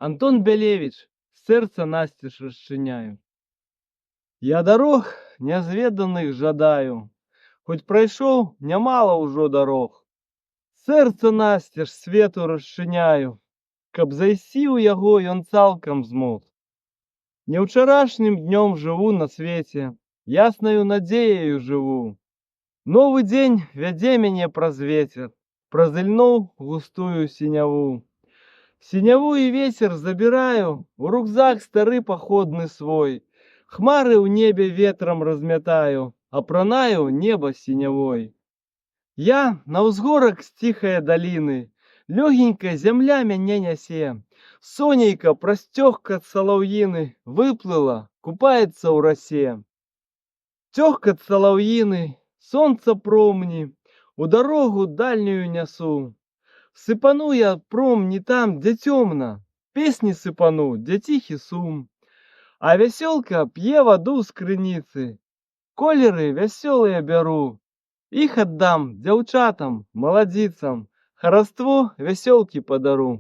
Антон Белевич, серце настежь розчиняю. Я дорог нязведаных жадаю, хоць прайшоў нямала ўжо дарог. Серце настежь свету расчыняю, каб зайсці ў яго ён цалкам змог. Не ўчарашнім днём жыву на свеце, яснаю надзеяю жыву. Новы дзень вядзе мяне праз вецер, праз ільну густую сіняву. Сіняву і вецер забіраю, у рюкзак стары паходны свой. Хмары ў небе ветрам размятаю, апранаю неба сінявой. Я на ўзгорак з ціхае даліны, лёгенька зямля мяне нясе. Сонейка прасцёгкат салаўіны выплыла, купаецца ў расе. Цёгкат салаўіны, сонца промні, у дарогу дальнюю нясу. Сыпану я промні там, дзе цёмна, песні сыпану, дзе ціхі сум. А вясёлка п'е ваду з крыніцы, колеры вясёлыя бяру. Іх аддам дзяўчатам, маладзіцам, хараство вясёлкі падару.